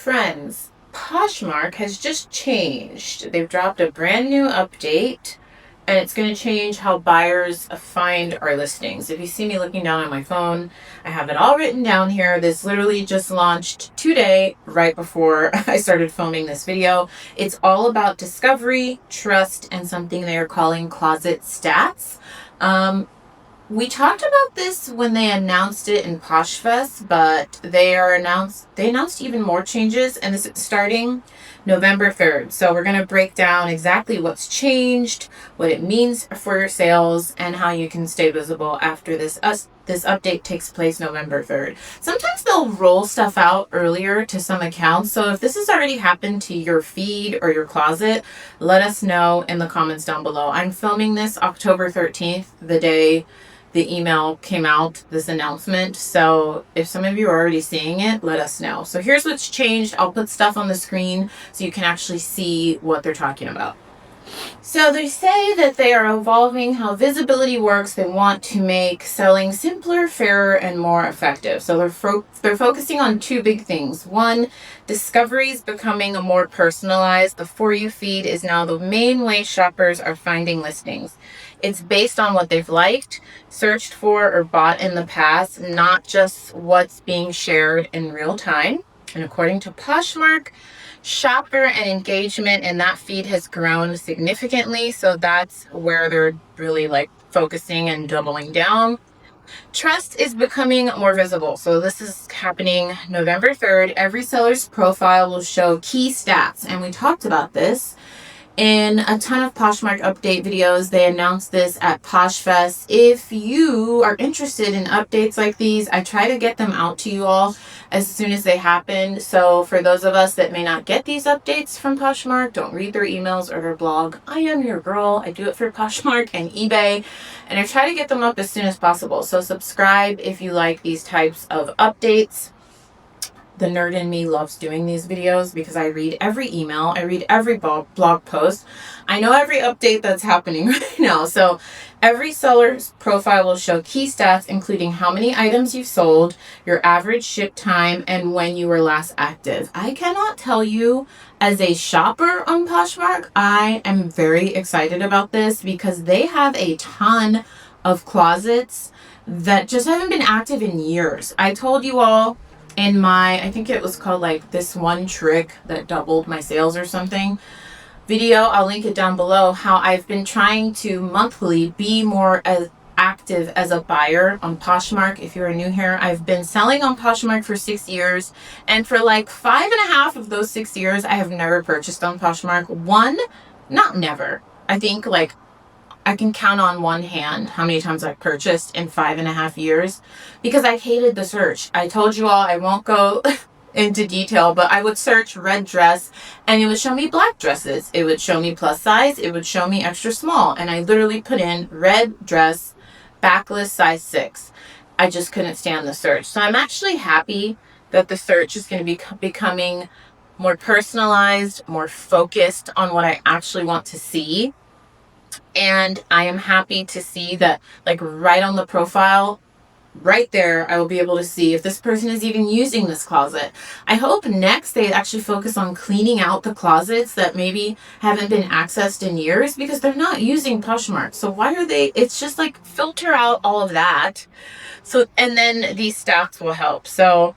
friends, Poshmark has just changed. They've dropped a brand new update and it's going to change how buyers find our listings. If you see me looking down on my phone, I have it all written down here. This literally just launched today, right before I started filming this video. It's all about discovery, trust, and something they are calling closet stats. We talked about this when they announced it in PoshFest, but they announced even more changes, and this is starting November 3rd. So we're going to break down exactly what's changed, what it means for your sales, and how you can stay visible after this update takes place November 3rd. Sometimes they'll roll stuff out earlier to some accounts. So if this has already happened to your feed or your closet, let us know in the comments down below. I'm filming this October 13th, the day the email came out, this announcement. So if some of you are already seeing it, let us know. So here's what's changed. I'll put stuff on the screen so you can actually see what they're talking about. So they say that they are evolving how visibility works. They want to make selling simpler, fairer, and more effective. So they're focusing on two big things. One, discovery is becoming a more personalized. The For You feed is now the main way shoppers are finding listings. It's based on what they've liked, searched for, or bought in the past, not just what's being shared in real time. And according to Poshmark, shopper and engagement in that feed has grown significantly. So that's where they're really focusing and doubling down. Trust is becoming more visible. So this is happening November 3rd. Every seller's profile will show key stats. And we talked about this in a ton of Poshmark update videos. They announced this at PoshFest. If you are interested in updates like these, I try to get them out to you all as soon as they happen. So for those of us that may not get these updates from Poshmark, don't read their emails or their blog, I am your girl. I do it for Poshmark and eBay, and I try to get them up as soon as possible. So subscribe if you like these types of updates. The nerd in me loves doing these videos because I read every email, I read every blog post, I know every update that's happening right now. So every seller's profile will show key stats, including how many items you've sold, your average ship time, and when you were last active. I cannot tell you, as a shopper on Poshmark, I am very excited about this because they have a ton of closets that just haven't been active in years. I told you all in my, I think it was called this one trick that doubled my sales or something video, I'll link it down below, how I've been trying to monthly be more as active as a buyer on Poshmark. If you're new here, I've been selling on Poshmark for 6 years, and for 5.5 of those 6 years, I have never purchased on Poshmark. Not never. I think I can count on one hand how many times I've purchased in 5.5 years because I hated the search. I told you all, I won't go into detail, but I would search red dress and it would show me black dresses. It would show me plus size. It would show me extra small. And I literally put in red dress, backlist, size 6. I just couldn't stand the search. So I'm actually happy that the search is going to be becoming more personalized, more focused on what I actually want to see. And I am happy to see that right on the profile, right there, I will be able to see if this person is even using this closet. I hope next they actually focus on cleaning out the closets that maybe haven't been accessed in years because they're not using Poshmark. So why are they? It's just filter out all of that. So, and then these stats will help. So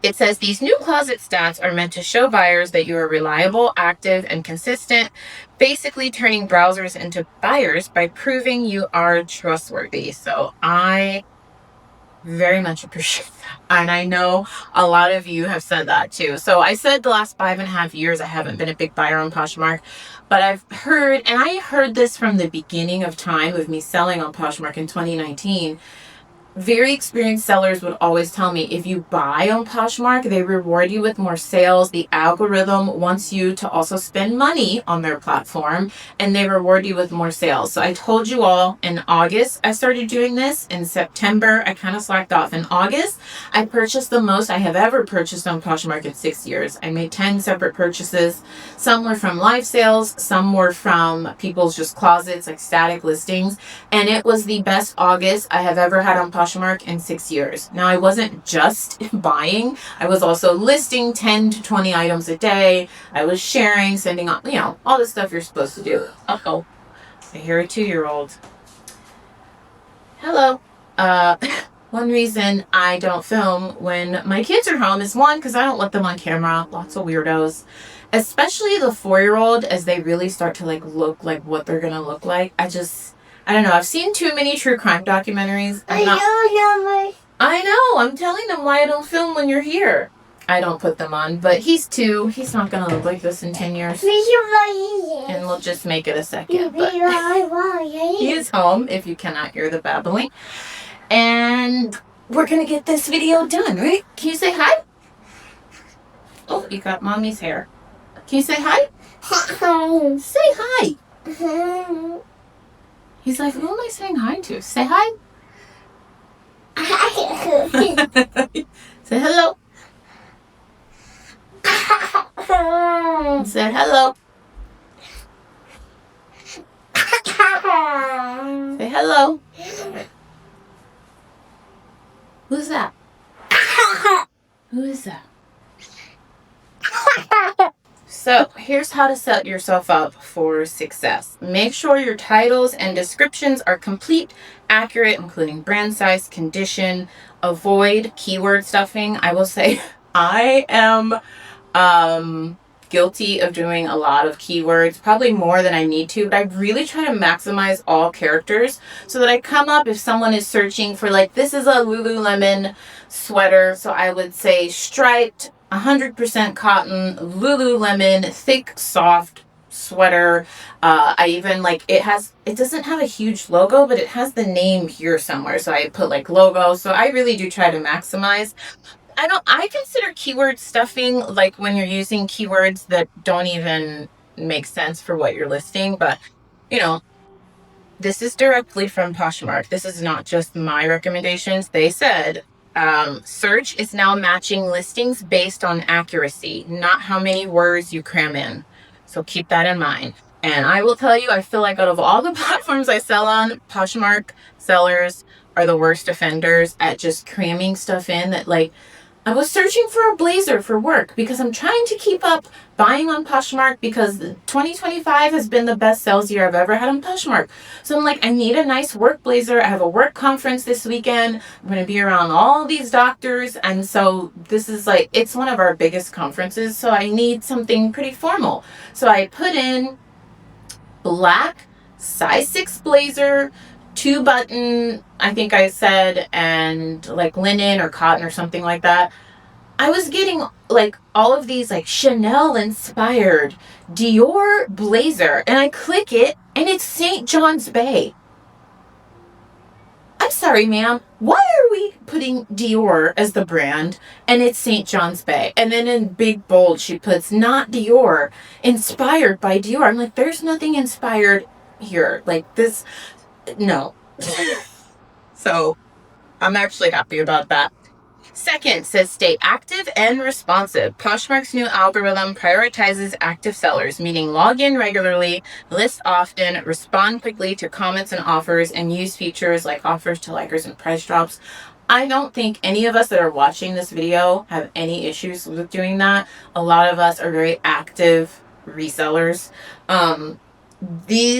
it says these new closet stats are meant to show buyers that you are reliable, active, and consistent, basically turning browsers into buyers by proving you are trustworthy. So I very much appreciate that. And I know a lot of you have said that too. So I said the last 5.5 years I haven't been a big buyer on Poshmark, but I've heard, and I heard this from the beginning of time of me selling on Poshmark in 2019, very experienced sellers would always tell me, if you buy on Poshmark, they reward you with more sales. The algorithm wants you to also spend money on their platform, and they reward you with more sales. So I told you all in August, I started doing this. In September, I kind of slacked off. In August, I purchased the most I have ever purchased on Poshmark in 6 years. I made 10 separate purchases. Some were from live sales. Some were from people's just closets, static listings. And it was the best August I have ever had on Poshmark Poshmark in 6 years. Now, I wasn't just buying. I was also listing 10 to 20 items a day. I was sharing, sending out, all the stuff you're supposed to do. Uh-oh. I hear a 2-year-old. Hello. One reason I don't film when my kids are home is one, because I don't let them on camera. Lots of weirdos. Especially the 4-year-old, as they really start to look like what they're going to look like. I don't know. I've seen too many true crime documentaries. I know. I'm telling them why I don't film when you're here. I don't put them on, but he's 2. He's not going to look like this in 10 years. And we'll just make it a second. But he is home, if you cannot hear the babbling. And we're going to get this video done, right? Can you say hi? Oh, you got mommy's hair. Can you say hi? Say hi. He's like, who am I saying hi to? Say hi. Say hello. Say hello. Say hello. Who's that? Who is that? So here's how to set yourself up for success. Make sure your titles and descriptions are complete, accurate, including brand size, condition. Avoid keyword stuffing. I will say I am guilty of doing a lot of keywords, probably more than I need to, but I really try to maximize all characters so that I come up if someone is searching for this is a Lululemon sweater. So I would say striped, 100% cotton, Lululemon, thick, soft sweater. I even it doesn't have a huge logo, but it has the name here somewhere. So I put logo. So I really do try to maximize. I consider keyword stuffing when you're using keywords that don't even make sense for what you're listing. But, this is directly from Poshmark. This is not just my recommendations. They said, search is now matching listings based on accuracy, not how many words you cram in. So keep that in mind. And I will tell you, I feel like out of all the platforms I sell on, Poshmark sellers are the worst offenders at just cramming stuff in that I was searching for a blazer for work because I'm trying to keep up buying on Poshmark because 2025 has been the best sales year I've ever had on Poshmark. So I'm I need a nice work blazer. I have a work conference this weekend. I'm going to be around all these doctors. And so this is it's one of our biggest conferences. So I need something pretty formal. So I put in black, size 6 blazer, 2-button, I think I said, and linen or cotton or something like that. I was getting all of these Chanel inspired Dior blazer, and I click it and it's St. John's Bay. I'm sorry, ma'am. Why are we putting Dior as the brand and it's St. John's Bay? And then in big bold she puts not Dior, inspired by Dior. I'm there's nothing inspired here. This. No. So I'm actually happy about that. Second says stay active and responsive. Poshmark's new algorithm prioritizes active sellers, meaning log in regularly, list often, respond quickly to comments and offers, and use features like offers to likers and price drops. I don't think any of us that are watching this video have any issues with doing that. A lot of us are very active resellers.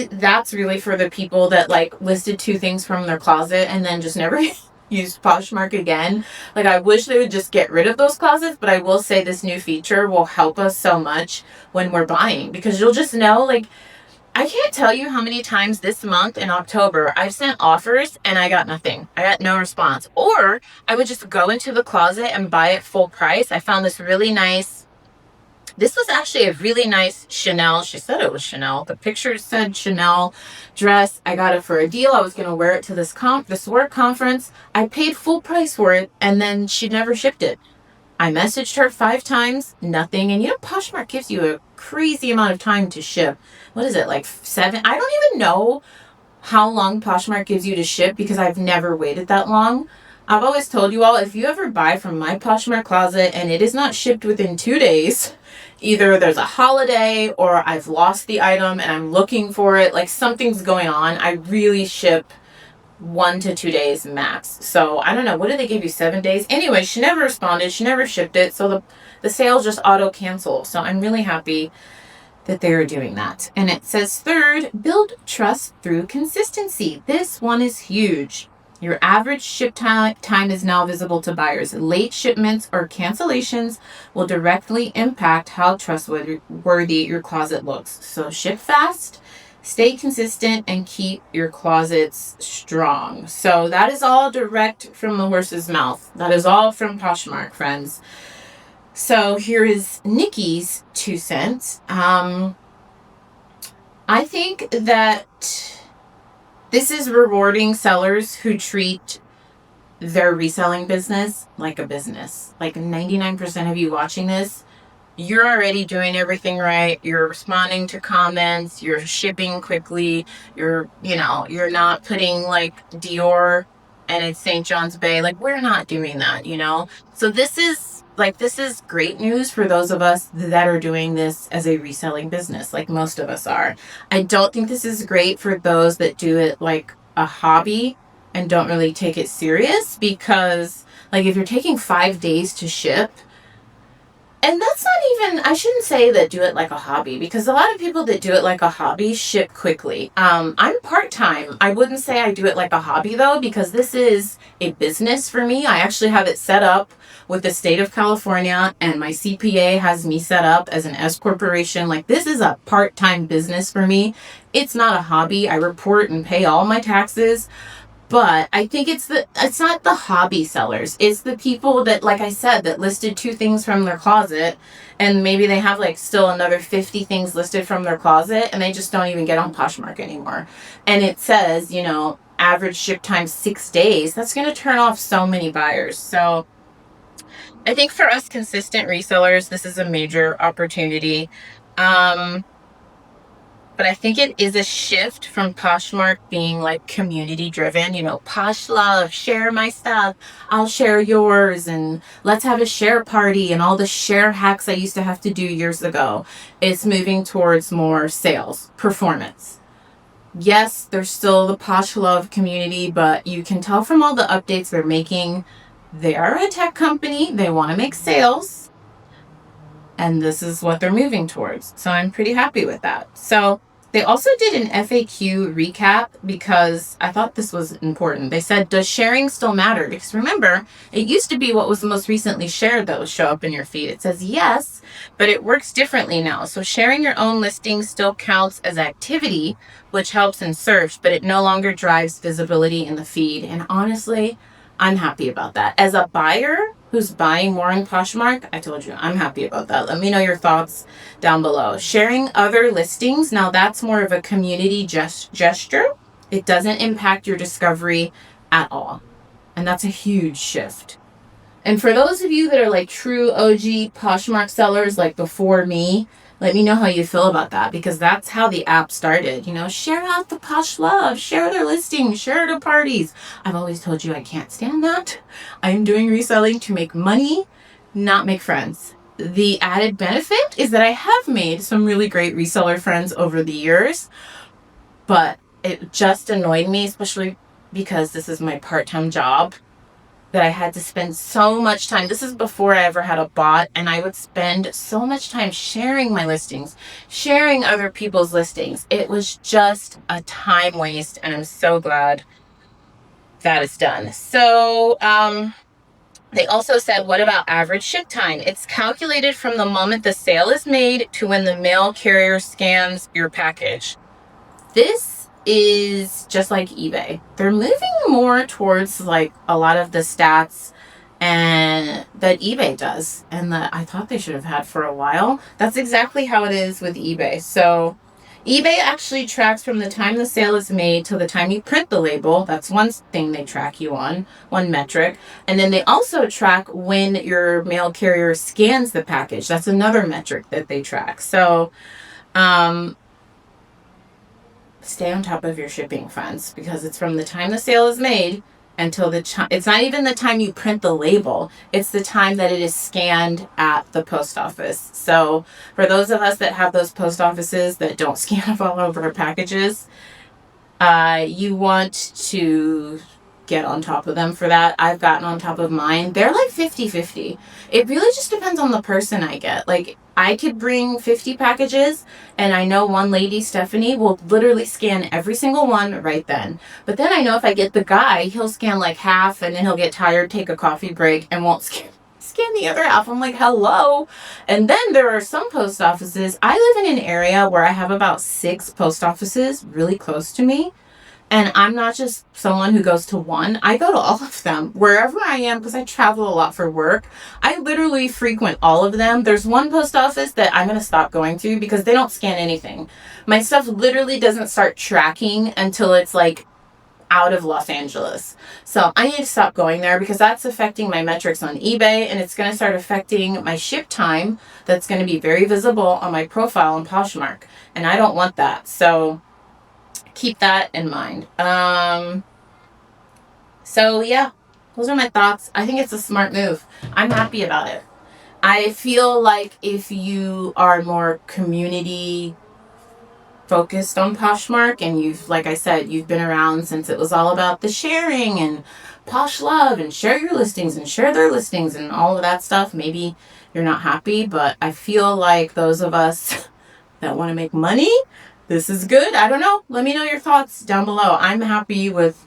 That's really for the people that listed 2 things from their closet and then just never used Poshmark again. I wish they would just get rid of those closets, but I will say this new feature will help us so much when we're buying, because you'll just know I can't tell you how many times this month in October I've sent offers and I got nothing. I got no response. Or I would just go into the closet and buy it full price. I found this was actually a really nice Chanel. She said it was Chanel. The picture said Chanel dress. I got it for a deal. I was going to wear it to this work conference. I paid full price for it, and then she never shipped it. I messaged her 5 times, nothing. And Poshmark gives you a crazy amount of time to ship. What is it, 7? I don't even know how long Poshmark gives you to ship because I've never waited that long. I've always told you all, if you ever buy from my Poshmark closet and it is not shipped within 2 days, either there's a holiday or I've lost the item and I'm looking for it, something's going on. I really ship 1 to 2 days max. So I don't know, what did they give you, 7 days? Anyway, she never responded, she never shipped it, so the sale just auto cancel. So I'm really happy that they're doing that. And it says third, build trust through consistency. This one is huge. Your average ship time is now visible to buyers. Late shipments or cancellations will directly impact how trustworthy your closet looks. So ship fast, stay consistent, and keep your closets strong. So that is all direct from the horse's mouth. That is all from Poshmark, friends. So here is Nikki's 2 cents. I think that this is rewarding sellers who treat their reselling business like a business. Like 99% of you watching this, you're already doing everything right. You're responding to comments, you're shipping quickly, you're not putting like Dior and it's St. John's Bay. Like, we're not doing that, So this is great news for those of us that are doing this as a reselling business, like most of us are. I don't think this is great for those that do it like a hobby and don't really take it serious, because like if you're taking 5 days to ship, and that's not even, I shouldn't say that do it like a hobby, because a lot of people that do it like a hobby ship quickly. I'm part-time. I wouldn't say I do it like a hobby though, because this is a business for me. I actually have it set up with the state of California, and my CPA has me set up as an S corporation. Like, this is a part-time business for me. It's not a hobby. I report and pay all my taxes. But I think it's not the hobby sellers. It's the people that, like I said, that listed 2 things from their closet, and maybe they have like still another 50 things listed from their closet, and they just don't even get on Poshmark anymore. And it says, average ship time 6 days. That's going to turn off so many buyers. So I think for us consistent resellers, this is a major opportunity. But I think it is a shift from Poshmark being like community driven, Posh love, share my stuff, I'll share yours, and let's have a share party, and all the share hacks I used to have to do years ago. It's moving towards more sales, performance. Yes, there's still the Posh love community, but you can tell from all the updates they're making, they are a tech company, they want to make sales, and this is what they're moving towards. So I'm pretty happy with that. So they also did an FAQ recap, because I thought this was important. They said, does sharing still matter? Because remember, it used to be what was most recently shared that would show up in your feed. It says yes, but it works differently now. So sharing your own listing still counts as activity, which helps in search, but it no longer drives visibility in the feed. And honestly, I'm happy about that. As a buyer who's buying more on Poshmark, I told you, I'm happy about that. Let me know your thoughts down below. Sharing other listings, now that's more of a community gesture. It doesn't impact your discovery at all. And that's a huge shift. And for those of you that are like true OG Poshmark sellers, like before me, let me know how you feel about that, because that's how the app started. Share out the Posh love, share their listings, share to parties. I've always told you I can't stand that. I'm doing reselling to make money, not make friends. The added benefit is that I have made some really great reseller friends over the years, but it just annoyed me, especially because this is my part-time job, that I had to spend so much time. This is before I ever had a bot, and I would spend so much time sharing my listings, sharing other people's listings. It was just a time waste, and I'm so glad that is done. So they also said, what about average ship time? It's calculated from the moment the sale is made to when the mail carrier scans your package. This is just like eBay. They're moving more towards like a lot of the stats and that eBay does, and that I thought they should have had for a while. That's exactly how it is with eBay. So eBay actually tracks from the time the sale is made till the time you print the label. That's one thing they track you on, one metric. And then they also track when your mail carrier scans the package. That's another metric that they track. So stay on top of your shipping, friends, because it's from the time the sale is made until it's not even the time you print the label. It's the time that it is scanned at the post office. So for those of us that have those post offices that don't scan up all over our packages, You want to get on top of them for that. I've gotten on top of mine. They're like 50-50. It really just depends on the person I get. Like, I could bring 50 packages, and I know one lady, Stephanie, will literally scan every single one right then. But then I know if I get the guy, he'll scan like half, and then he'll get tired, take a coffee break, and won't scan the other half. I'm like, hello. And then there are some post offices. I live in an area where I have about 6 post offices really close to me. And I'm not just someone who goes to one. I go to all of them. Wherever I am, because I travel a lot for work, I literally frequent all of them. There's one post office that I'm going to stop going to because they don't scan anything. My stuff literally doesn't start tracking until it's like out of Los Angeles. So I need to stop going there because that's affecting my metrics on eBay, and it's going to start affecting my ship time that's going to be very visible on my profile on Poshmark. And I don't want that. So keep that in mind. So yeah, those are my thoughts. I think it's a smart move. I'm happy about it. I feel like if you are more community focused on Poshmark, and you've, like I said, you've been around since it was all about the sharing and Posh love and share your listings and share their listings and all of that stuff, maybe you're not happy. But I feel like those of us that want to make money, this is good. I don't know. Let me know your thoughts down below. I'm happy with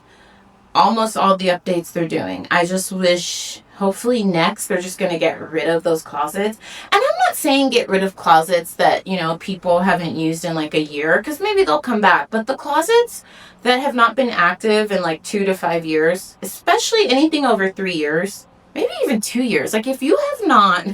almost all the updates they're doing. I just wish, hopefully next, they're just going to get rid of those closets. And I'm not saying get rid of closets that, people haven't used in like a year, because maybe they'll come back. But the closets that have not been active in like 2 to 5 years, especially anything over 3 years, maybe even 2 years. Like, if you have not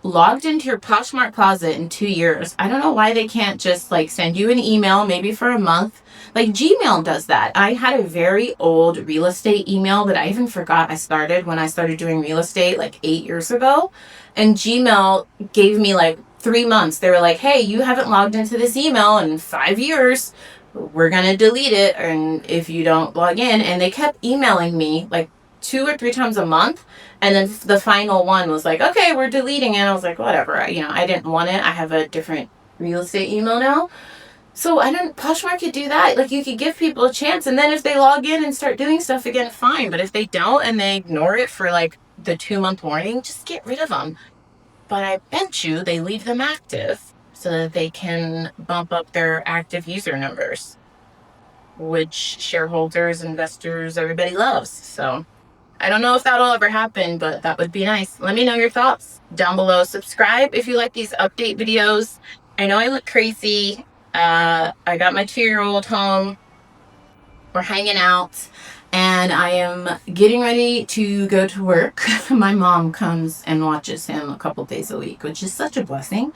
logged into your Poshmark closet in 2 years, I don't know why they can't just like send you an email maybe for a month. Like, Gmail does that. I had a very old real estate email that I even forgot I started when I started doing real estate like 8 years ago. And Gmail gave me like 3 months. They were like, hey, you haven't logged into this email in 5 years. We're going to delete it. And if you don't log in, and they kept emailing me like 2 or 3 times a month. And then the final one was like, okay, we're deleting it. I was like, whatever. I didn't want it. I have a different real estate email now. So Poshmark could do that. Like, you could give people a chance, and then if they log in and start doing stuff again, fine. But if they don't and they ignore it for like the 2-month warning, just get rid of them. But I bet you they leave them active so that they can bump up their active user numbers, which shareholders, investors, everybody loves. So I don't know if that'll ever happen, but that would be nice. Let me know your thoughts down below. Subscribe if you like these update videos. I know I look crazy. I got my 2-year-old home. We're hanging out, and I am getting ready to go to work. My mom comes and watches him a couple days a week, which is such a blessing.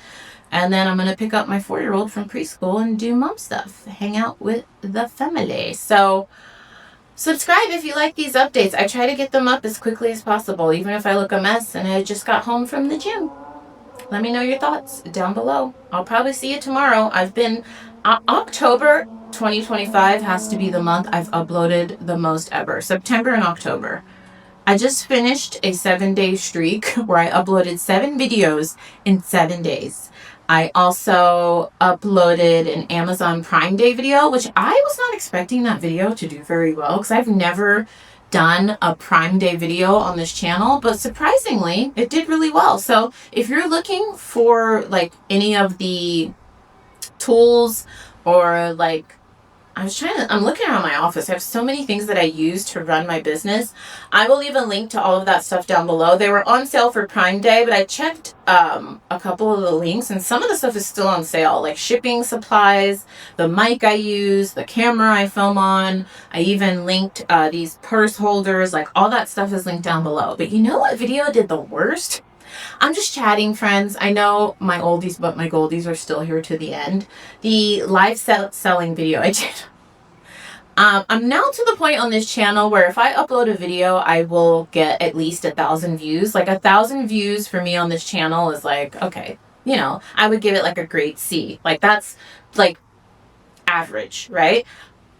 And then I'm going to pick up my 4-year-old from preschool and do mom stuff, hang out with the family. So subscribe if you like these updates. I try to get them up as quickly as possible, even if I look a mess and I just got home from the gym. Let me know your thoughts down below. I'll probably see you tomorrow. October 2025 has to be the month I've uploaded the most ever. September and October. I just finished a 7-day streak where I uploaded 7 videos in 7 days. I also uploaded an Amazon Prime Day video, which I was not expecting that video to do very well because I've never done a Prime Day video on this channel, but surprisingly it did really well. So if you're looking for like any of the tools, or like, I'm looking around my office. I have so many things that I use to run my business. I will leave a link to all of that stuff down below. They were on sale for Prime Day, but I checked a couple of the links, and some of the stuff is still on sale, like shipping supplies, the mic I use, the camera I film on. I even linked these purse holders. Like, all that stuff is linked down below. But you know what video did the worst? I'm just chatting, friends. I know my oldies, but my goldies are still here to the end. The live selling video I did. I'm now to the point on this channel where if I upload a video, I will get at least 1,000 views. Like, 1,000 views for me on this channel is like, okay, I would give it like a grade C. Like, that's like average, right?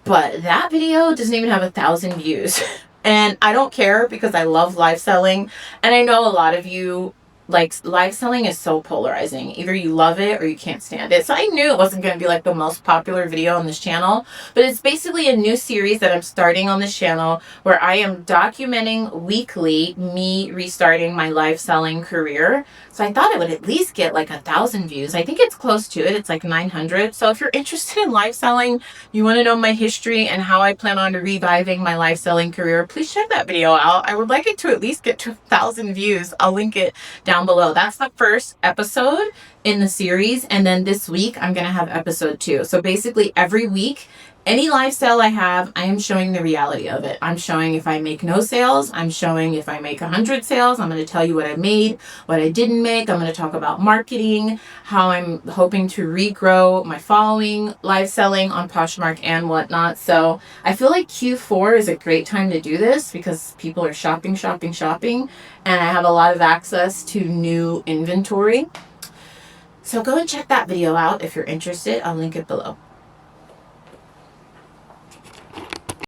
But that video doesn't even have 1,000 views. And I don't care because I love live selling. And I know a lot of you like live selling is so polarizing. Either you love it or you can't stand it. So I knew it wasn't going to be like the most popular video on this channel, but it's basically a new series that I'm starting on this channel where I am documenting weekly me restarting my live selling career. So I thought it would at least get like 1,000 views. I think it's close to it. It's like 900. So if you're interested in live selling, you want to know my history and how I plan on reviving my live selling career, please check that video out. I would like it to at least get to 1,000 views. I'll link it down below. That's the first episode in the series. And then this week, I'm going to have episode 2. So basically every week, any live sale I have, I am showing the reality of it. I'm showing if I make no sales. I'm showing if I make 100 sales. I'm going to tell you what I made, what I didn't make. I'm going to talk about marketing, how I'm hoping to regrow my following, live selling on Poshmark and whatnot. So I feel like Q4 is a great time to do this because people are shopping, and I have a lot of access to new inventory. So go and check that video out if you're interested. I'll link it below.